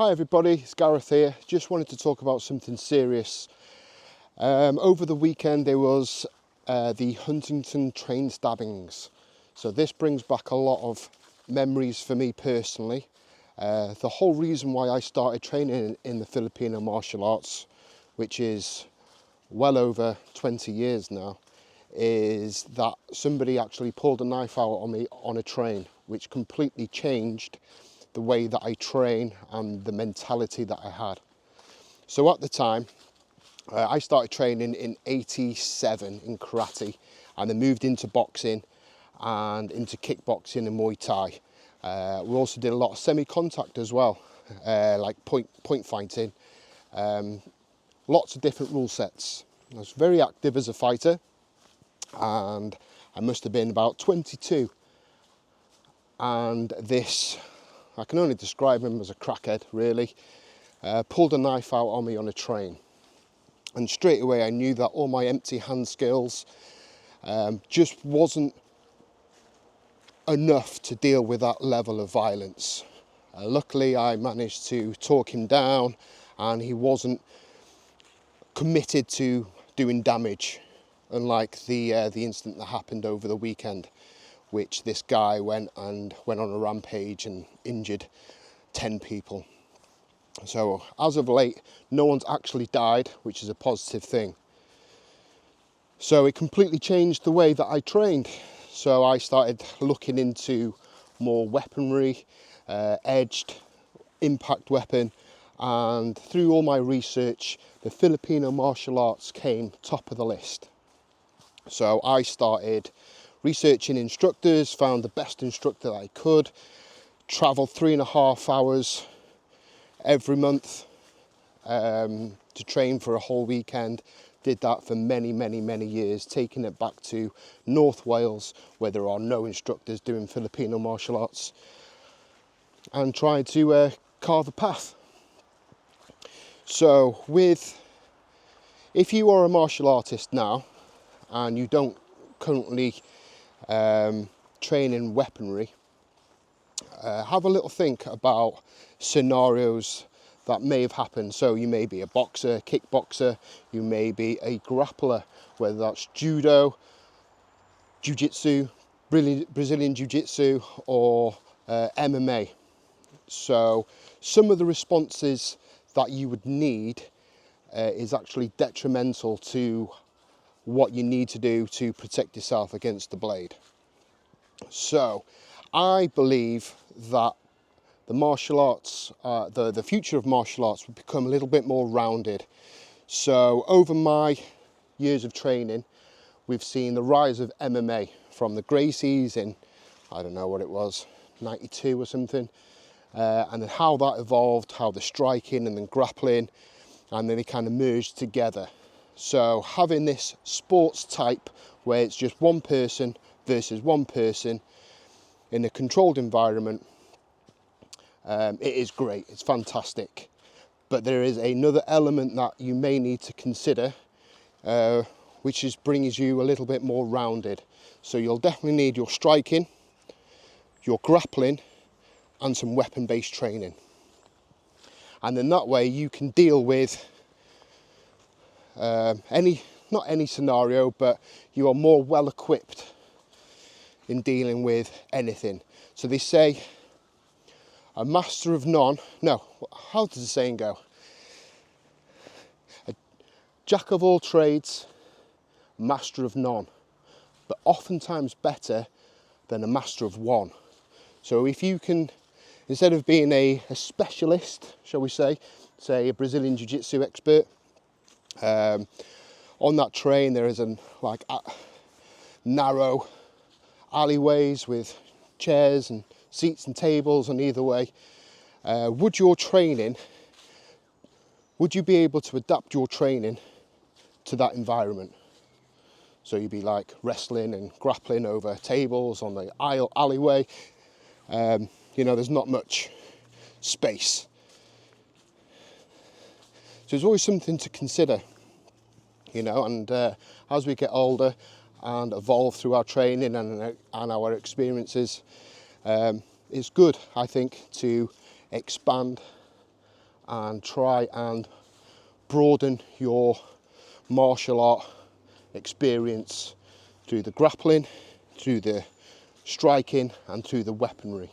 Hi everybody, it's Gareth here. Just wanted to talk about something serious. Over the weekend there was the Huntington train stabbings. So this brings back a lot of memories for me personally. The whole reason why I started training in the Filipino Martial Arts, which is well over 20 years now, is that somebody actually pulled a knife out on me on a train, which completely changed the way that I train and the mentality that I had. So at the time, I started training in '87 in karate, and then moved into boxing and into kickboxing and Muay Thai. We also did a lot of semi-contact as well, like point fighting, lots of different rule sets. I was very active as a fighter, and I must have been about 22. And this, I can only describe him as a crackhead, really, pulled a knife out on me on a train. And straight away I knew that all my empty hand skills just wasn't enough to deal with that level of violence. Luckily I managed to talk him down, and he wasn't committed to doing damage, unlike the incident that happened over the weekend, which this guy went on a rampage and injured 10 people. So as of late, no one's actually died, which is a positive thing. So it completely changed the way that I trained. So I started looking into more weaponry, edged, impact weapon, and through all my research, the Filipino martial arts came top of the list. So I started researching instructors, found the best instructor that I could, travelled 3.5 hours every month to train for a whole weekend. Did that for many years, taking it back to North Wales, where there are no instructors doing Filipino martial arts, and tried to carve a path. So if you are a martial artist now and you don't currently train in weaponry, have a little think about scenarios that may have happened. So you may be a boxer, kickboxer, you may be a grappler, whether that's judo, jiu-jitsu, Brazilian jiu-jitsu, or MMA. So some of the responses that you would need is actually detrimental to what you need to do to protect yourself against the blade. So I believe that the martial arts, the future of martial arts will become a little bit more rounded. So over my years of training, we've seen the rise of MMA from the Gracies in, I don't know what it was, 92 or something, and then how that evolved, how the striking and then grappling, and then they kind of merged together. So having this sports type where it's just one person versus one person in a controlled environment, it is great, it's fantastic. But there is another element that you may need to consider, which brings you a little bit more rounded. So you'll definitely need your striking, your grappling, and some weapon-based training. And then that way you can deal with not any scenario, but you are more well equipped in dealing with anything. So they say a master of none, no, how does the saying go? A jack of all trades, master of none, but oftentimes better than a master of one. So if you can, instead of being a specialist, shall we say a Brazilian jiu-jitsu expert, on that train there is narrow alleyways with chairs and seats and tables on either way. Would you be able to adapt your training to that environment? So you'd be like wrestling and grappling over tables on the alleyway. There's not much space. So it's always something to consider, and as we get older and evolve through our training and our experiences, it's good, I think, to expand and try and broaden your martial art experience through the grappling, through the striking and through the weaponry.